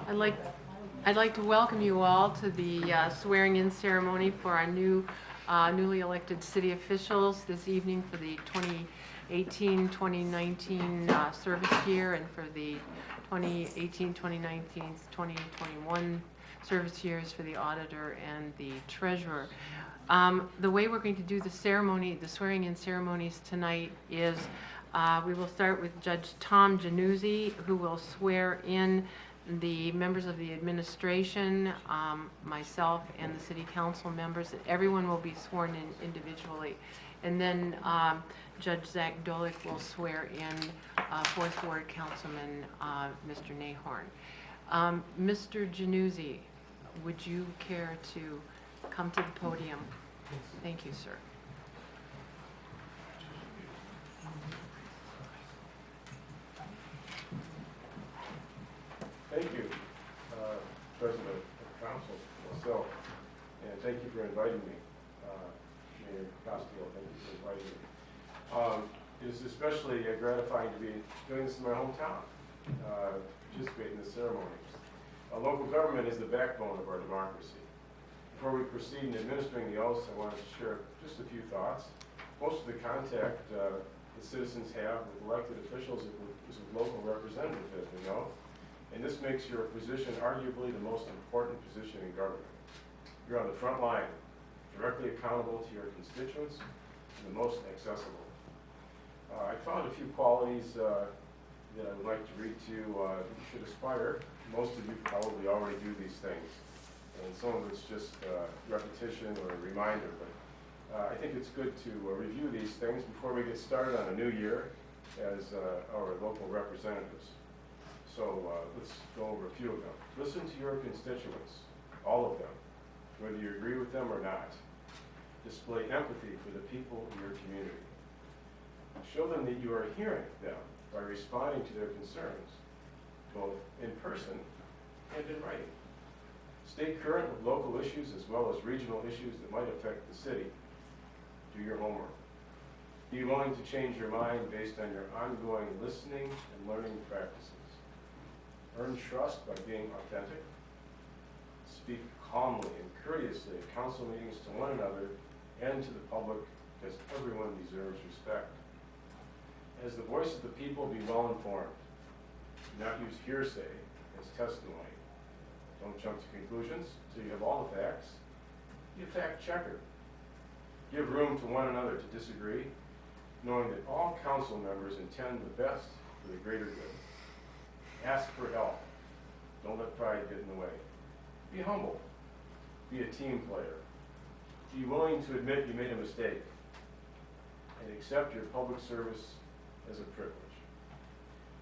I'd like, I'd like to welcome you all to the swearing-in ceremony for our newly elected city officials this evening for the 2018-2019 service year, and for the 2018-2019, 2021 service years for the auditor and the treasurer. The way we're going to do the ceremony, the swearing-in ceremonies tonight is we will start with Judge Tom Januzzi, who will swear in the members of the administration, myself, and the city council members. Everyone will be sworn in individually. And then Judge Zach Dolik will swear in 4th Ward Councilman Mr. Nahorn. Mr. Januzzi, would you care to come to the podium? Thank you, sir. Thank you, President of Council, myself, and thank you for inviting me. Mayor Costello, thank you for inviting me. It is especially gratifying to be doing this in my hometown, participate in this ceremony. Local government is the backbone of our democracy. Before we proceed in administering the oaths, I wanted to share just a few thoughts. Most of the contact the citizens have with elected officials is with local representatives, as we know. And this makes your position arguably the most important position in government. You're on the front line, directly accountable to your constituents, and the most accessible. I found a few qualities that I would like to read to you that you should aspire. Most of you probably already do these things, and some of it's just repetition or a reminder, but I think it's good to review these things before we get started on a new year as our local representatives. So let's go over a few of them. Listen to your constituents, all of them, whether you agree with them or not. Display empathy for the people in your community. Show them that you are hearing them by responding to their concerns, both in person and in writing. Stay current with local issues as well as regional issues that might affect the city. Do your homework. Be willing to change your mind based on your ongoing listening and learning practices. Earn trust by being authentic. Speak calmly and courteously at council meetings to one another and to the public, because everyone deserves respect. As the voice of the people, be well informed. Do not use hearsay as testimony. Don't jump to conclusions until you have all the facts. Be a fact checker. Give room to one another to disagree, knowing that all council members intend the best for the greater good. Ask for help. Don't let pride get in the way. Be humble. Be a team player. Be willing to admit you made a mistake, and accept your public service as a privilege.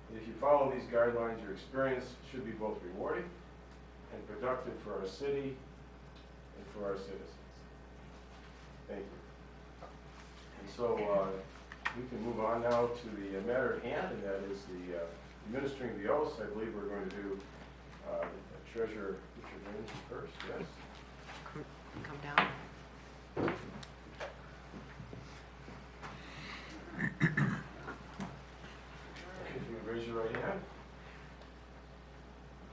And if you follow these guidelines, your experience should be both rewarding and productive for our city and for our citizens. Thank you. And so we can move on now to the matter at hand, and that is the administering the oaths. I believe we're going to do Treasurer Richard Raines first, yes? Come down. If you would raise your right hand.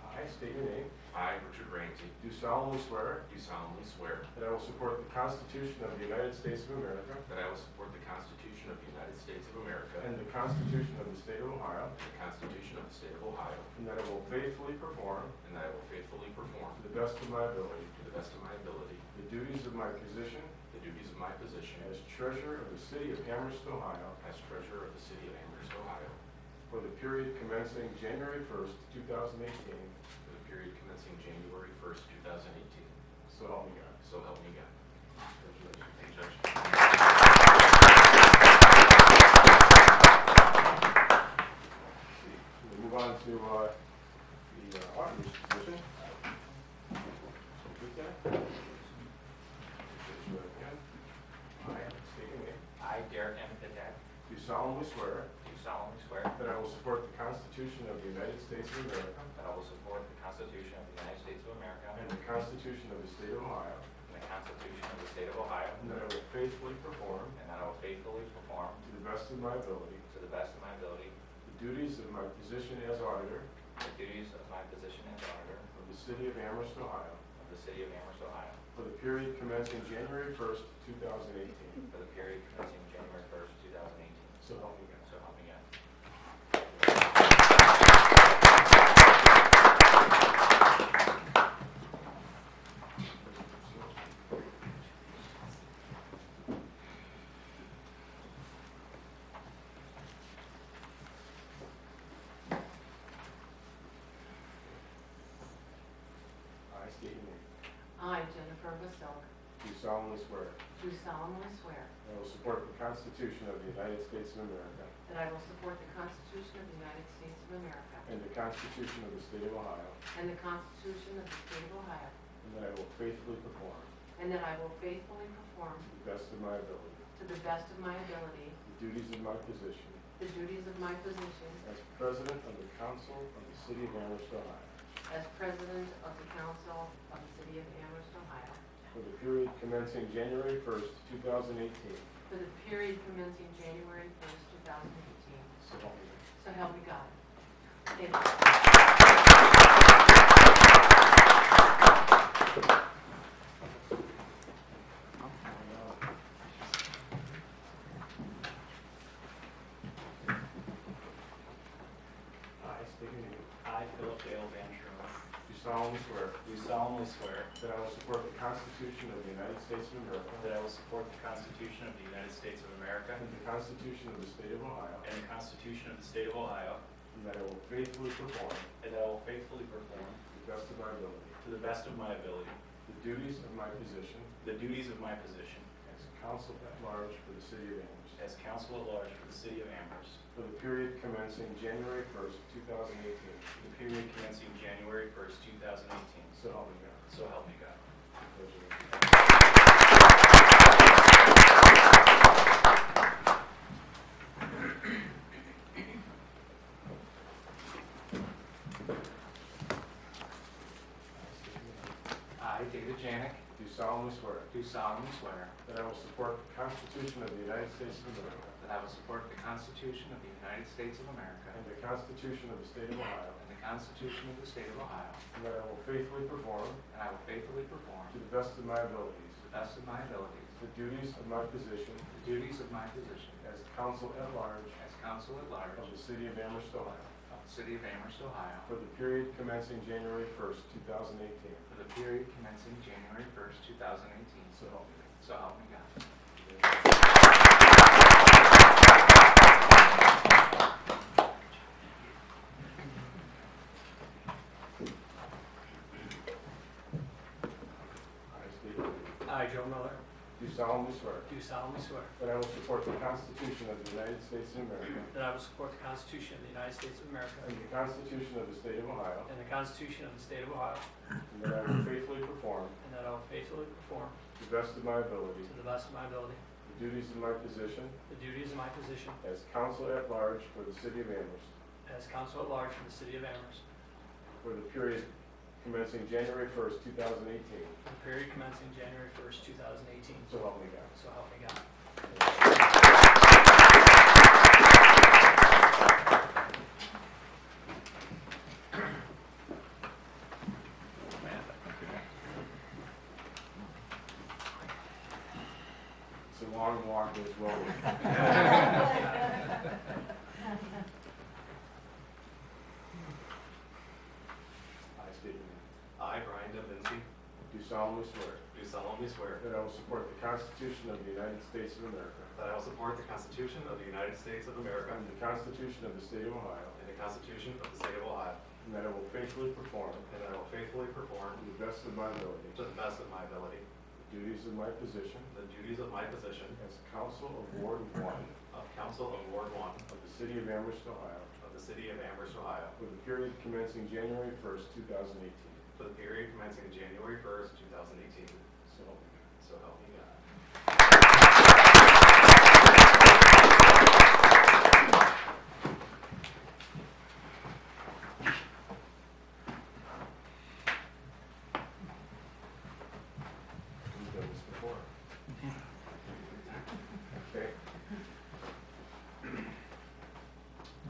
I state your name. I, Richard Raines, Do solemnly swear do solemnly swear that I will support the Constitution of the United States of America that I will support the Constitution of the United States of America and the Constitution of the State of Ohio, and the Constitution of the State of Ohio, and that I will faithfully perform, and that I will faithfully perform, to the best of my ability, to the best of my ability, the duties of my position the duties of my position as Treasurer of the City of Amherst, Ohio, as Treasurer of the City of Amherst, Ohio, for the period commencing January 1st, 2018. for the period commencing January 1st, 2018. So help me God. So help me God. Congratulations. Thank you, Judge. We'll move on to the auditor's position. With that, raise your right hand. I state your name. I, Derek M. Fitzgerald, Do solemnly swear do solemnly swear that I will support the Constitution of the United States of America that I will support the Constitution of the United States of America and the Constitution of the State of Ohio, and the Constitution of the State of Ohio, and that I will faithfully perform, and that I will faithfully perform, to the best of my ability, to the best of my ability, the duties of my position as auditor, the duties of my position as auditor of the City of Amherst, Ohio, of the City of Amherst, Ohio, for the period commencing January 1st, 2018. for the period commencing January 1st, 2018. So help me God. So help me God. I state your name. I, Jennifer Vasilk, Do solemnly swear do solemnly swear that I will support the Constitution of the United States of America that I will support the Constitution of the United States of America and the Constitution of the State of Ohio, and the Constitution of the State of Ohio, and that I will faithfully perform, and that I will faithfully perform, to the best of my ability, to the best of my ability, the duties of my position the duties of my position as President of the Council of the City of Amherst, Ohio, as President of the Council of the City of Amherst, Ohio, for the period commencing January 1st, 2018. for the period commencing January 1st, 2018. So help me God. So help me God. Thank you. I state your name. I, Philip Dale Van Sherman, Do solemnly swear do solemnly swear that I will support the Constitution of the United States of America that I will support the Constitution of the United States of America and the Constitution of the State of Ohio, and the Constitution of the State of Ohio, and that I will faithfully perform, and that I will faithfully perform, to the best of my ability, to the best of my ability, the duties of my position the duties of my position as Council at Large for the City of Amherst, as Council at Large for the City of Amherst, for the period commencing January 1st, 2018. for the period commencing January 1st, 2018. So help me God. So help me God. Congratulations. I, David Janik, Do solemnly swear do solemnly swear that I will support the Constitution of the United States of America that I will support the Constitution of the United States of America and the Constitution of the State of Ohio, and the Constitution of the State of Ohio, and that I will faithfully perform, and I will faithfully perform, to the best of my abilities, to the best of my abilities, the duties of my position the duties of my position as Council at Large as Council at Large of the City of Amherst, Ohio, of the City of Amherst, Ohio, for the period commencing January 1st, 2018. for the period commencing January 1st, 2018. So help me God. So help me God. I state your name. I, Joe Miller, Do solemnly swear do solemnly swear that I will support the Constitution of the United States of America that I will support the Constitution of the United States of America and the Constitution of the State of Ohio, and the Constitution of the State of Ohio, and that I will faithfully perform, and that I will faithfully perform, to the best of my ability, to the best of my ability, the duties of my position the duties of my position as Council at Large for the City of Amherst, as Council at Large for the City of Amherst, for the period commencing January 1st, 2018. for the period commencing January 1st, 2018. So help me God. So help me God. It's a long walk as well. I state your name. I, Brian Dubinsky, Do solemnly swear do solemnly swear that I will support the Constitution of the United States of America that I will support the Constitution of the United States of America and the Constitution of the State of Ohio, and the Constitution of the State of Ohio, and that I will faithfully perform, and that I will faithfully perform, to the best of my ability, to the best of my ability, the duties of my position the duties of my position as Council of Ward 1 of Council of Ward 1 of the City of Amherst, Ohio, of the City of Amherst, Ohio, for the period commencing January 1st, 2018. for the period commencing January 1st, 2018. So help me God. So help me God. We've done this before. Okay.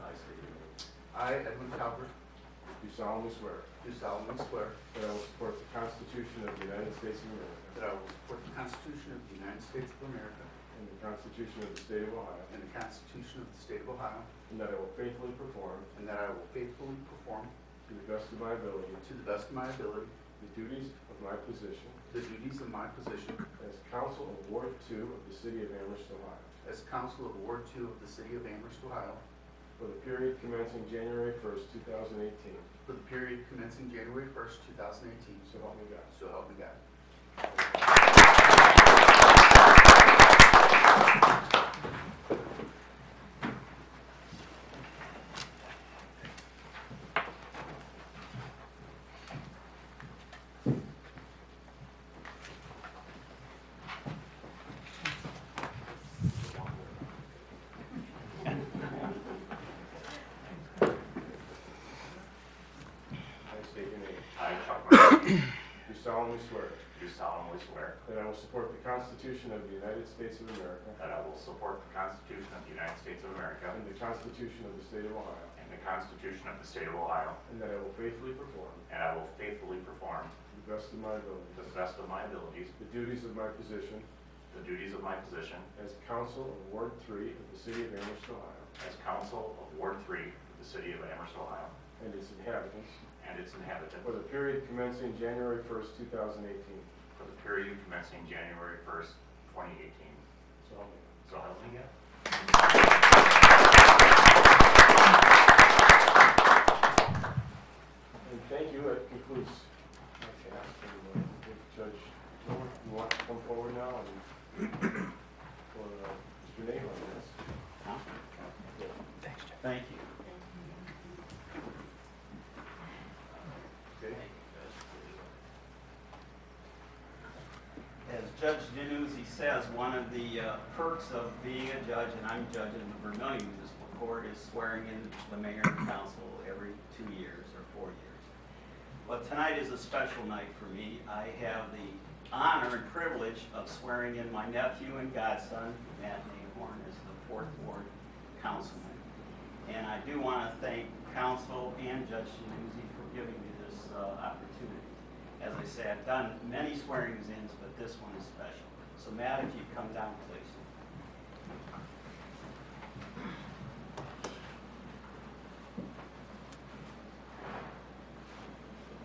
I state your name. I, Edmund Cowper, Do solemnly swear do solemnly swear that I will support the Constitution of the United States of America that I will support the Constitution of the United States of America and the Constitution of the State of Ohio, and the Constitution of the State of Ohio, and that I will faithfully perform, and that I will faithfully perform, to the best of my ability, to the best of my ability, the duties of my position the duties of my position as Council of Ward 2 of the City of Amherst, Ohio, as Council of Ward 2 of the City of Amherst, Ohio, for the period commencing January 1st, 2018. for the period commencing January 1st, 2018. So help me God. So help me God. I state your name. I, Chuck Murphy, Do solemnly swear do solemnly swear that I will support the Constitution of the United States of America that I will support the Constitution of the United States of America and the Constitution of the State of Ohio, and the Constitution of the State of Ohio, and that I will faithfully perform, and I will faithfully perform, to the best of my ability, to the best of my abilities, the duties of my position the duties of my position as Council of Ward 3 of the City of Amherst, Ohio, as Council of Ward 3 of the City of Amherst, Ohio, and its inhabitants, and its inhabitants for the period commencing January 1st, 2018. for the period commencing January 1st, 2018. So help me God. So help me God. And thank you. That concludes my task. And if Judge Miller, you want to come forward now and for Mr. Nate on this? Thank you. Okay. As Judge Januzzi says, one of the perks of being a judge, and I'm judge in the Vermillion Municipal Court, is swearing in the mayor and council every 2 years or 4 years. Well, tonight is a special night for me. I have the honor and privilege of swearing in my nephew and godson, Matt Nahorn, as the 4th Ward councilman. And I do want to thank council and Judge Januzzi for giving me this opportunity. As I say, I've done many swearings-ins, but this one is special. So Matt, if you'd come down, please.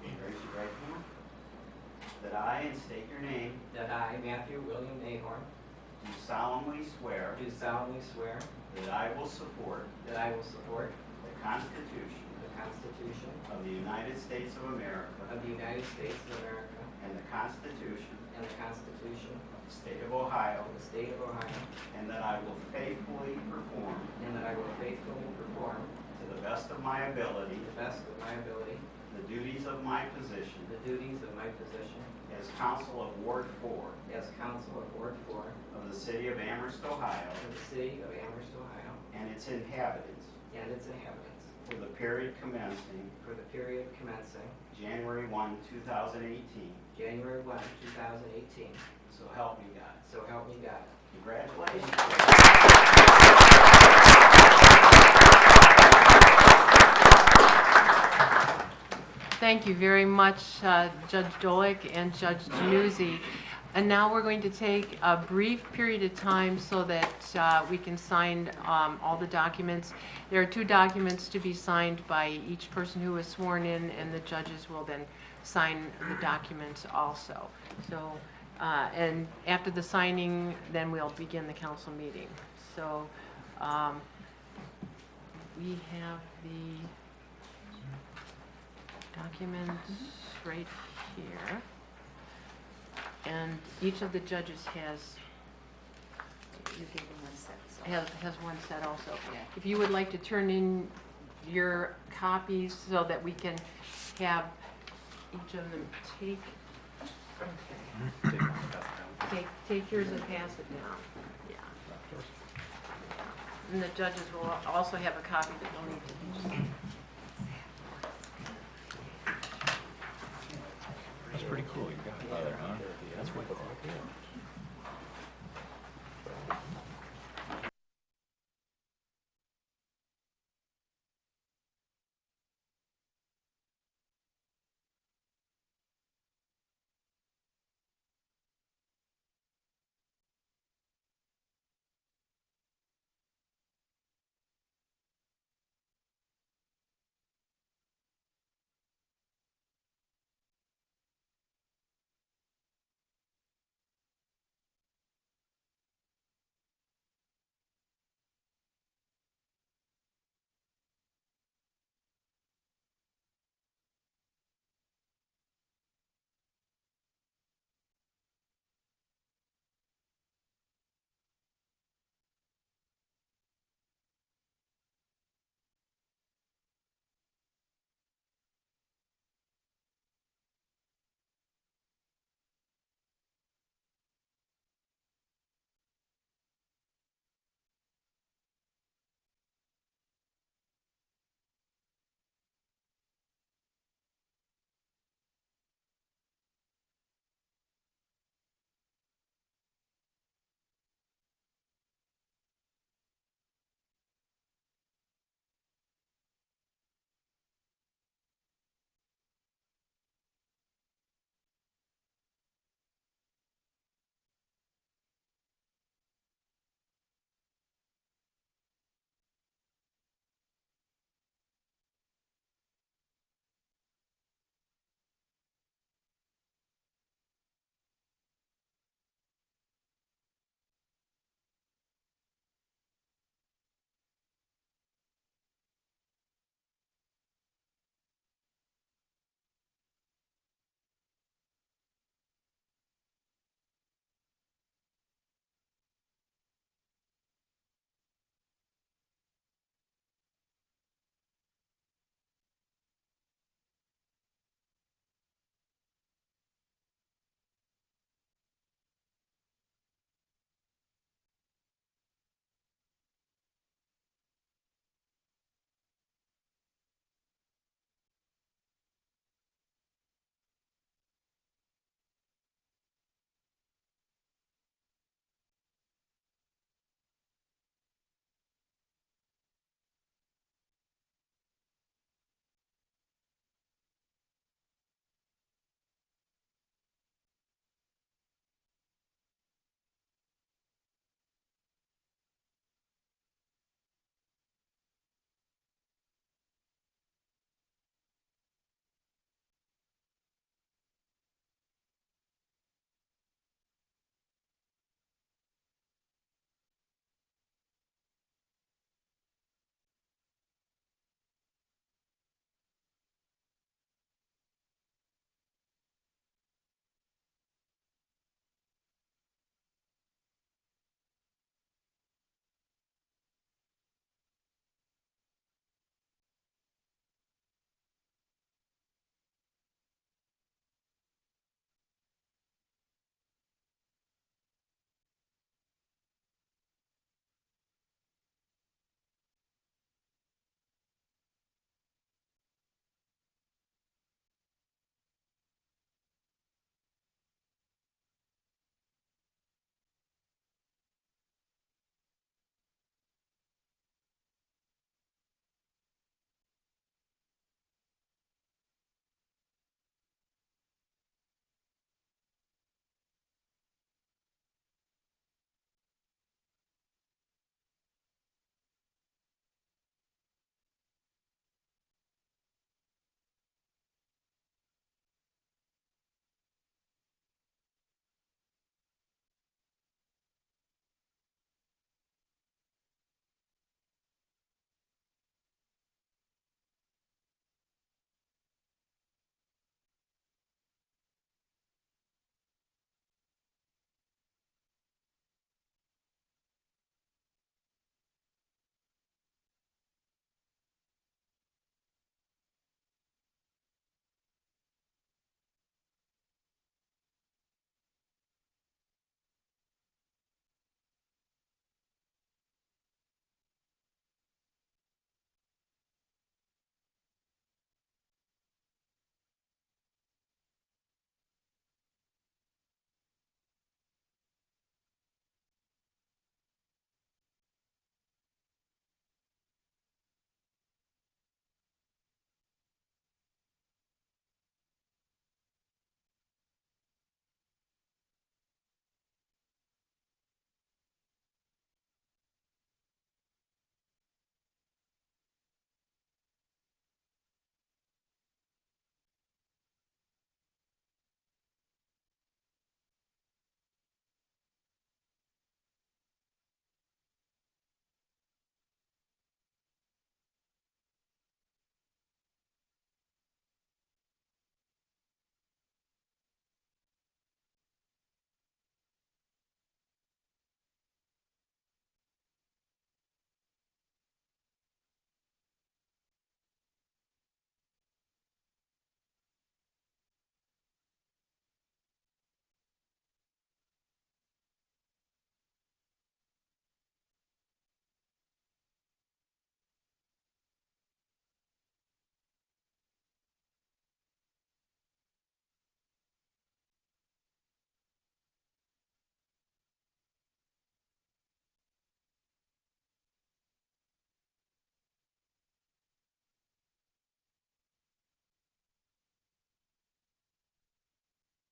Raise your right hand. That I, and state your name, That I, Matthew William Nahorn, do solemnly swear do solemnly swear that I will support that I will support the Constitution the Constitution of the United States of America of the United States of America and the Constitution and the Constitution of the State of Ohio, of the State of Ohio, and that I will faithfully perform and that I will faithfully perform to the best of my ability to the best of my ability the duties of my position the duties of my position as Council of Ward 4 as Council of Ward 4 of the City of Amherst, Ohio, of the City of Amherst, Ohio, and its inhabitants and its inhabitants for the period commencing for the period commencing January 1, 2018. January 1, 2018. So help me God. So help me God. Congratulations. Thank you very much, Judge Dolick and Judge Januzzi. And now we're going to take a brief period of time so that we can sign all the documents. There are 2 documents to be signed by each person who was sworn in, and the judges will then sign the documents also. So, and after the signing, then we'll begin the council meeting. So, we have the documents right here. And each of the judges has You gave them one set, so. has one set also. If you would like to turn in your copies so that we can have each of them take, take yours and pass it down. Yeah. And the judges will also have a copy that they'll need to each sign. That's pretty cool you got there, huh? That's way cool.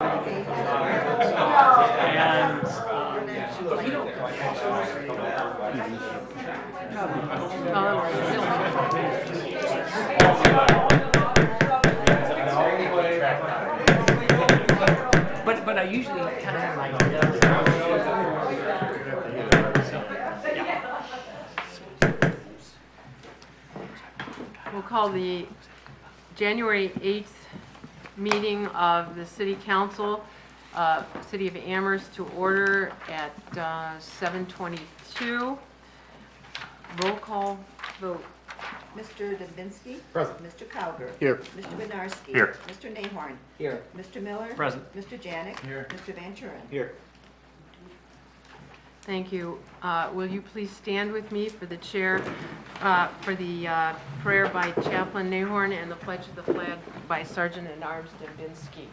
But I usually kind of have my. We'll call the January 8th meeting of the City Council, City of Amherst, to order at 7:22. Roll call vote. Mr. Dubinsky. Present. Mr. Cowger. Here. Mr. Bednarski. Here. Mr. Nahorn. Here. Mr. Miller. Present. Mr. Janik. Here. Mr. Van Turen. Here. Thank you. Will you please stand with me for the chair, for the prayer by Chaplain Nahorn and the pledge of the flag by Sergeant at Arms Dubinsky.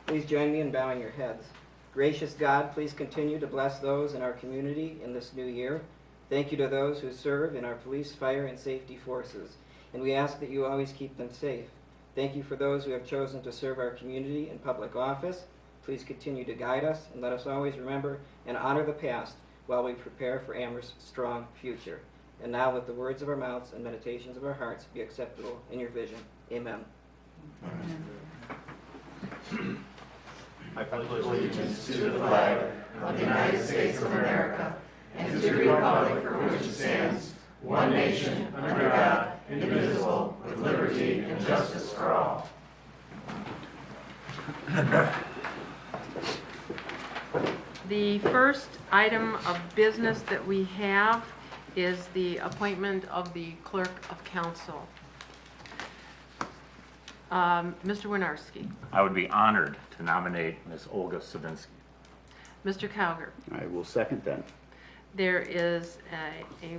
Please join me in bowing your heads. Gracious God, please continue to bless those in our community in this new year. Thank you to those who serve in our police, fire, and safety forces, and we ask that you always keep them safe. Thank you for those who have chosen to serve our community in public office. Please continue to guide us and let us always remember and honor the past while we prepare for Amherst's strong future. And now let the words of our mouths and meditations of our hearts be acceptable in your vision. Amen. I pledge allegiance to the flag of the United States of America and to the republic for which it stands, one nation, under God, indivisible, with liberty and justice for all. The first item of business that we have is the appointment of the clerk of council. Mr. Winarski. I would be honored to nominate Ms. Olga Savinsky. Mr. Cowger. I will second that. There is a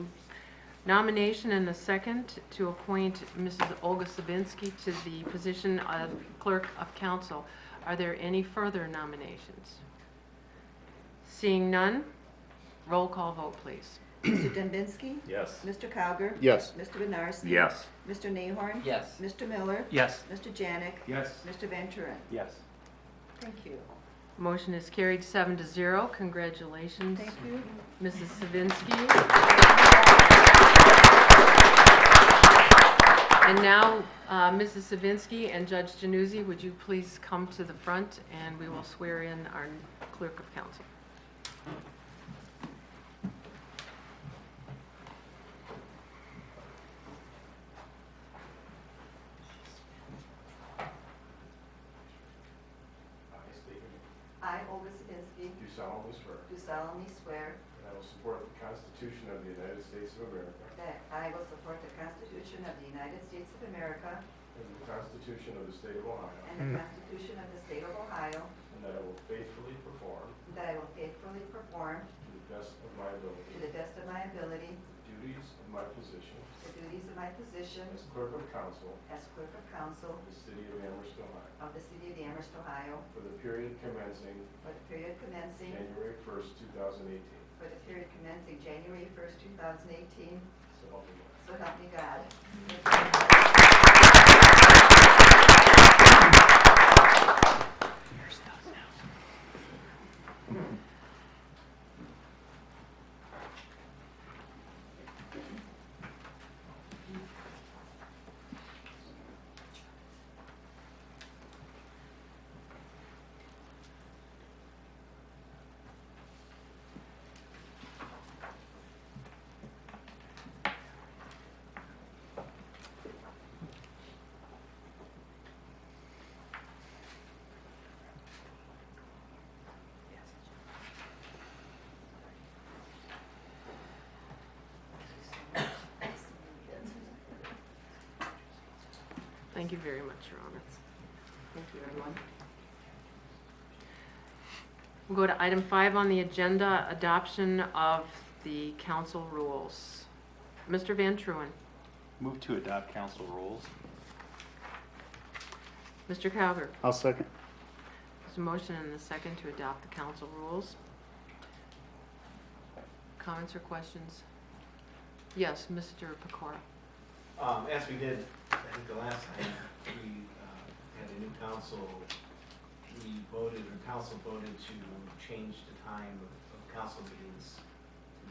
nomination and a second to appoint Mrs. Olga Savinsky to the position of clerk of council. Are there any further nominations? Seeing none, roll call vote, please. Mr. Dubinsky. Yes. Mr. Cowger. Yes. Mr. Bednarski. Yes. Mr. Nahorn. Yes. Mr. Miller. Yes. Mr. Janik. Yes. Mr. Van Turen. Yes. Thank you. Motion is carried 7-0. Congratulations, Thank you. Mrs. Savinsky. And now, Mrs. Savinsky and Judge Januzzi, would you please come to the front and we will swear in our clerk of council. I, Olga Savinsky, Do solemnly swear do solemnly swear that I will support the Constitution of the United States of America that I will support the Constitution of the United States of America and the Constitution of the State of Ohio, and the Constitution of the State of Ohio, and that I will faithfully perform, and that I will faithfully perform, to the best of my to ability, the best of my ability, the duties of my position the duties of my position as clerk of council as clerk of council of the City of Amherst, Ohio, of the City of Amherst, Ohio, for the period commencing for the period commencing, January 1st, 2018. for the period commencing January 1st, 2018. So help me God. So help me God. Thank you very much, Your Honor. Thank you, everyone. We'll go to item 5 on the agenda, adoption of the council rules. Mr. Van Truen. Move to adopt council rules. Mr. Cowger. I'll second. There's a motion and a second to adopt the council rules. Comments or questions? Yes, Mr. Pecora. As we did, I think the last time, we had a new council we voted, or council voted to change the time of council meetings to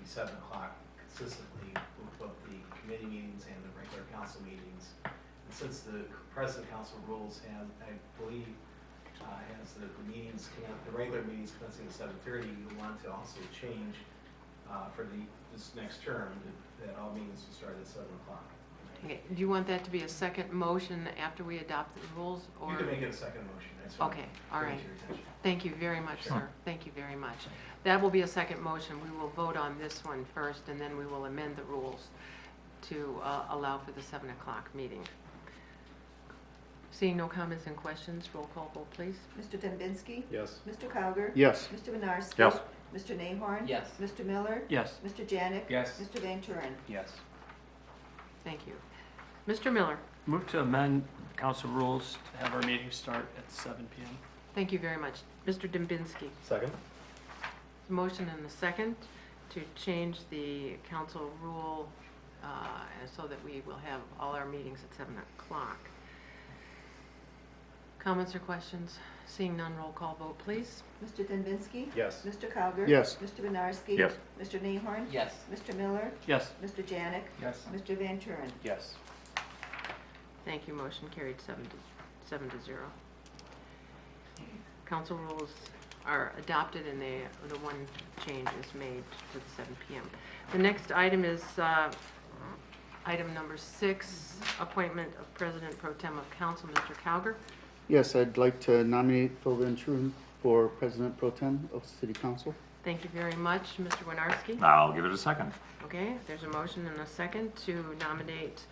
be 7 o'clock consistently with both the committee meetings and the regular council meetings. And since the present council rules have, I believe, has the meetings, the regular meetings commencing at 7:30, you want to also change for this next term that all meetings will start at 7 o'clock. Okay, do you want that to be a second motion after we adopt the rules, or? You can make it a second motion. That's what I'm Okay, all bringing right. to your attention. Thank you very much, Sure. sir. Thank you very much. That will be a second motion. We will vote on this one first, and then we will amend the rules to allow for the 7 o'clock meeting. Seeing no comments and questions, roll call vote, please. Mr. Dembinski? Yes. Mr. Cowger? Yes. Mr. Winarski? Yes. Mr. Nahorn? Yes. Mr. Miller? Yes. Mr. Janik? Yes. Mr. Van Turen? Yes. Thank you. Mr. Miller, Move to amend council rules to have our meeting start at 7 p.m. thank you very much. Mr. Dembinski, Second? motion and a second to change the council rule so that we will have all our meetings at 7 o'clock. Comments or questions? Seeing none, roll call vote, please. Mr. Dembinski? Yes. Mr. Cowger? Yes. Mr. Winarski? Yes. Mr. Nahorn? Yes. Mr. Miller? Yes. Mr. Janik? Yes. Mr. Van Turen? Yes. Thank you. Motion carried 7 to 0. Council rules are adopted, and the one change is made to the 7 p.m. The next item is item number 6, appointment of President Pro Tem of Council, Mr. Cowger. Yes, I'd like to nominate Phil Van Truren for President Pro Tem of City Council. Thank you very much, Mr. Winarski. I'll give it a second. Okay, there's a motion and a second to nominate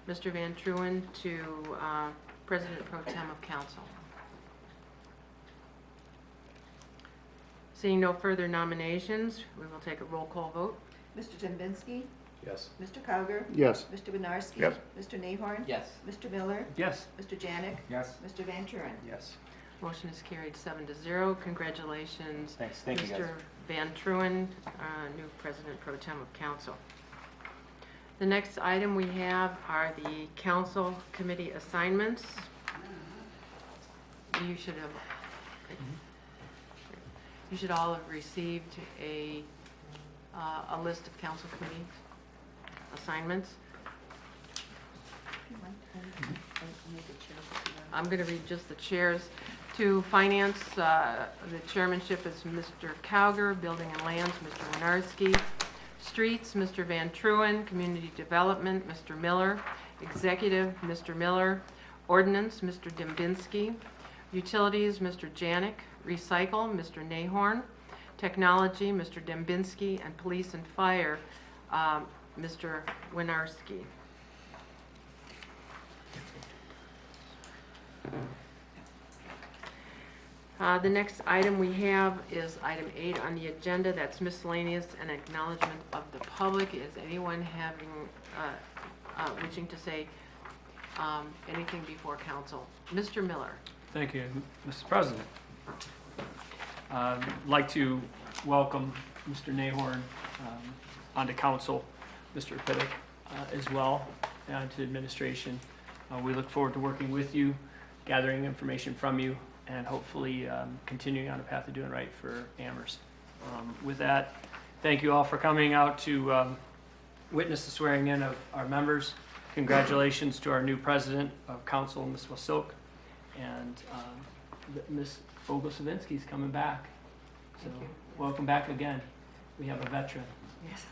Mr. Van Truren to President Pro Tem of Council. Seeing no further nominations, we will take a roll call vote. Mr. Dembinski? Yes. Mr. Cowger? Yes. Mr. Winarski? Yes. Mr. Nahorn? Yes. Mr. Miller? Yes. Mr. Janik? Yes. Mr. Van Turen? Yes. Motion is carried 7 to 0. Congratulations, Thanks. Thank you, guys. Mr. Van Truren, new President Pro Tem of Council. The next item we have are the council committee assignments. You should all have received a list of council committee assignments. I'm going to read just the chairs. To Finance, the chairmanship is Mr. Cowger. Building and Lands, Mr. Winarski. Streets, Mr. Van Truren. Community Development, Mr. Miller. Executive, Mr. Miller. Ordinance, Mr. Dembinski. Utilities, Mr. Janik. Recycle, Mr. Nahorn. Technology, Mr. Dembinski. And Police and Fire, Mr. Winarski. The next item we have is item 8 on the agenda. That's miscellaneous and acknowledgement of the public. Is anyone having, wishing to say anything before council? Mr. Miller. Thank you, Mr. President. I'd like to welcome Mr. Nahorn onto council, Mr. Pittick as well, and to administration. We look forward to working with you, gathering information from you, and hopefully continuing on a path of doing right for Amherst. With that, thank you all for coming out to witness the swearing in of our members. Congratulations to our new president of council, Ms. Wasilk, and Ms. Fogel-Savinsky is coming back. So welcome back again. We have a veteran. Yes.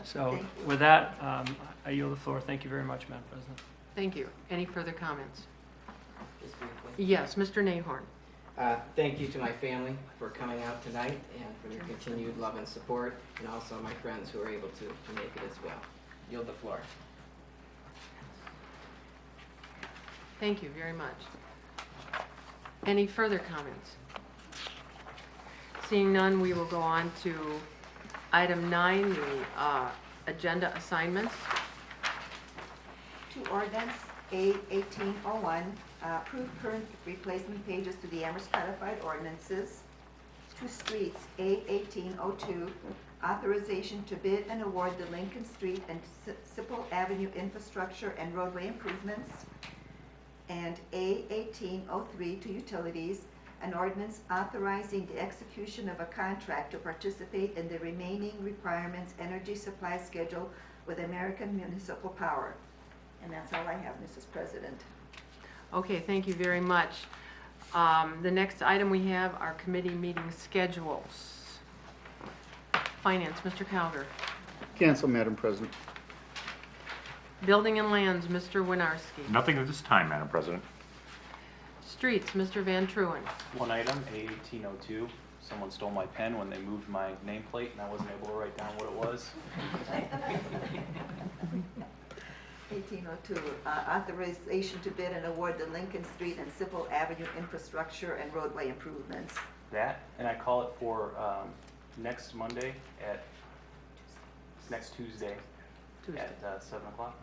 So with that, I yield the floor. Thank you very much, Madam President. Thank you. Any further comments? Just briefly. Yes, Mr. Nahorn. Thank you to my family for coming out tonight and for their continued love and support, and also my friends who are able to make it as well. Yield the floor. Thank you very much. Any further comments? Seeing none, we will go on to item 9, the agenda assignments. To ordinance A1801, approve current replacement pages to the Amherst codified ordinances. To streets, A1802, authorization to bid and award the Lincoln Street and Sipple Avenue infrastructure and roadway improvements. And A1803 to utilities, An ordinance authorizing the execution of a contract to participate in the remaining requirements energy supply schedule with American Municipal Power. And that's all I have, Mrs. President. Okay, thank you very much. The next item we have are committee meeting schedules. Finance, Mr. Calgar. Cancel, Madam President. Building and Lands, Mr. Winarski. Nothing at this time, Madam President. Streets, Mr. Van Truen. One item, A1802. Someone stole my pen when they moved my nameplate and I wasn't able to write down what it was. 1802, authorization to bid and award the Lincoln Street and Civil Avenue infrastructure and roadway improvements. That, and I call it for next Monday at, next Tuesday at 7 o'clock.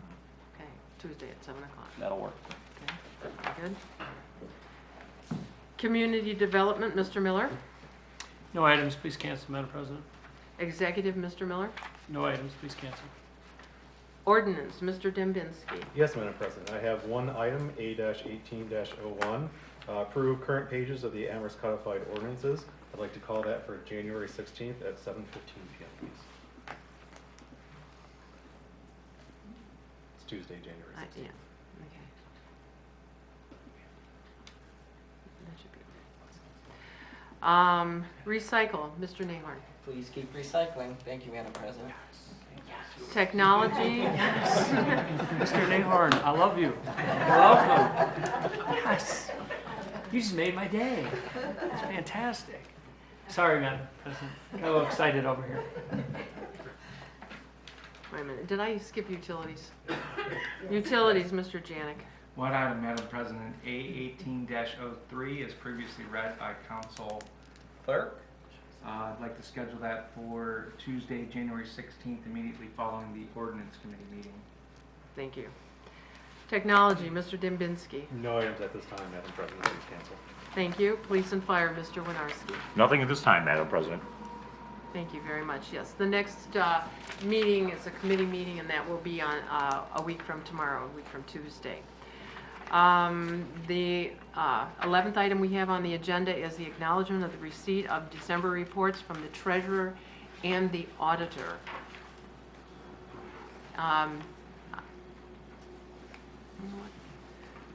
Okay, Tuesday at 7 o'clock. That'll work. Okay, very good. Community Development, Mr. Miller. No items, please cancel, Madam President. Executive, Mr. Miller. No items, please cancel. Ordinance, Mr. Dembinski. Yes, Madam President. I have one item, A-18-01. Approve current pages of the Amherst codified ordinances. I'd like to call that for January 16th at 7:15 p.m., please. It's Tuesday, January 16th. Yeah, okay. That should be okay. Recycle, Mr. Nahorn. Please keep recycling. Thank you, Madam President. Technology. Mr. Nahorn, I love you. Welcome. Yes. You just made my day. It's fantastic. Sorry, Madam President. Got a little excited over here. Wait a minute, did I skip utilities? Utilities, Mr. Janik. One item, Madam President, A18-03 is previously read by Council Clerk. I'd like to schedule that for Tuesday, January 16th, immediately following the Ordinance Committee meeting. Thank you. Technology, Mr. Dembinski. No items at this time, Madam President. Please cancel. Thank you. Police and Fire, Mr. Winarski. Nothing at this time, Madam President. Thank you very much. Yes, the next meeting is a committee meeting, and that will be on a week from tomorrow, a week from Tuesday. The 11th item we have on the agenda is the acknowledgement of the receipt of December reports from the treasurer and the auditor.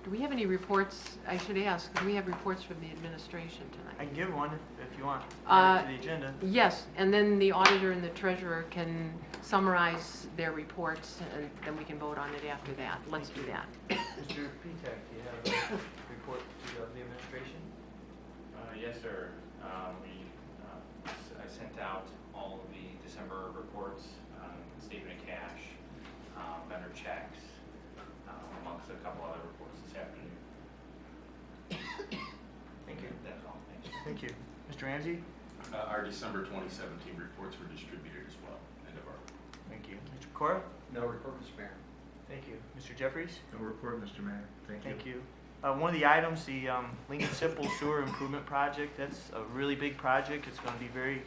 Do we have any reports? I should ask, do we have reports from the administration tonight? I can give one if you want, To the agenda. Yes, and then the auditor and the treasurer can summarize their reports, and then we can vote on it after that. Let's do that. Mr. Petek, do you have a report to the administration? Yes, sir. I sent out all of the December reports, statement of cash, vendor checks, amongst a couple other reports this afternoon. Thank you. That's all. Thank you. Thank you. Mr. Ramsey? Our December 2017 reports were distributed as well. End of our. Thank you. Mr. Cora? No report, Mr. Mayor. Thank you. Mr. Jeffries? No report, Mr. Mayor. Thank you. One of the items, the Lincoln Simple Sewer Improvement Project, that's a really big project. It's going to be very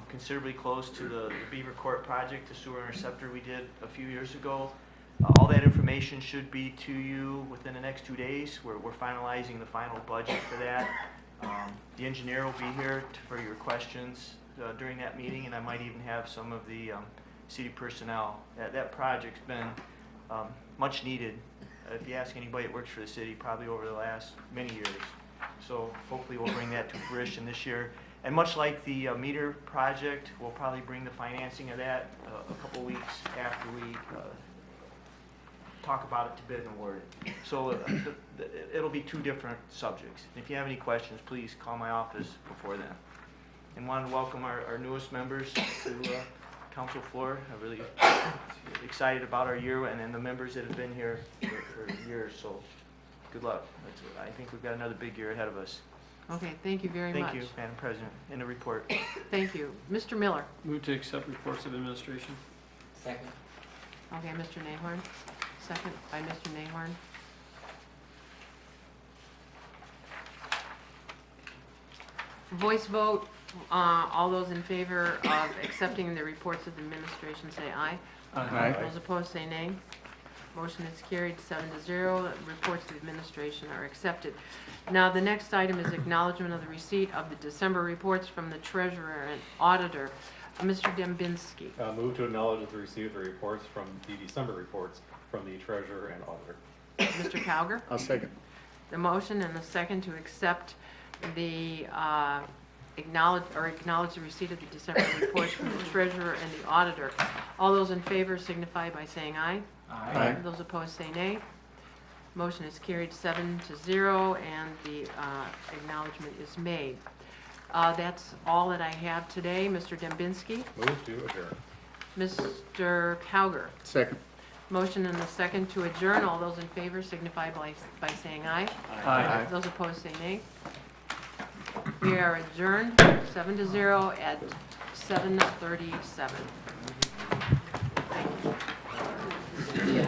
considerably close to the Beaver Court project, the sewer interceptor we did a few years ago. All that information should be to you within the next 2 days. We're finalizing the final budget for that. The engineer will be here for your questions during that meeting, and I might even have some of the city personnel. That project's been much needed. If you ask anybody that works for the city, probably over the last many years. So hopefully we'll bring that to fruition this year. And much like the meter project, we'll probably bring the financing of that a couple weeks after we talk about it to bid and award it. So it'll be two different subjects. If you have any questions, please call my office before then. And wanted to welcome our newest members to council floor. I'm really excited about our year and the members that have been here for years. So good luck. I think we've got another big year ahead of us. Okay, thank you very much. Thank you, Madam President. In the report. Thank you. Mr. Miller. Move to accept reports of administration. Second. Okay, Mr. Nahorn. Second by Mr. Nahorn. Voice vote. All those in favor of accepting the reports of the administration say aye. Aye. Those opposed say nay. Motion is carried 7-0. Reports of the administration are accepted. Now, the next item is acknowledgement of the receipt of the December reports from the treasurer and auditor. Mr. Dembinski. Move to acknowledge the receipt of the reports from the December reports from the treasurer and auditor. Mr. Cowger. I'll second. The motion and the second to accept the acknowledge the receipt of the December reports from the treasurer and the auditor. All those in favor signify by saying aye. Aye. Those opposed say nay. Motion is carried 7-0, and the acknowledgement is made. That's all that I have today. Mr. Dembinski. Move to adjourn. Mr. Cowger. Second. Motion and a second to adjourn. All those in favor signify by saying aye. Aye. Those opposed say nay. We are adjourned 7-0 at 7:37. Yeah.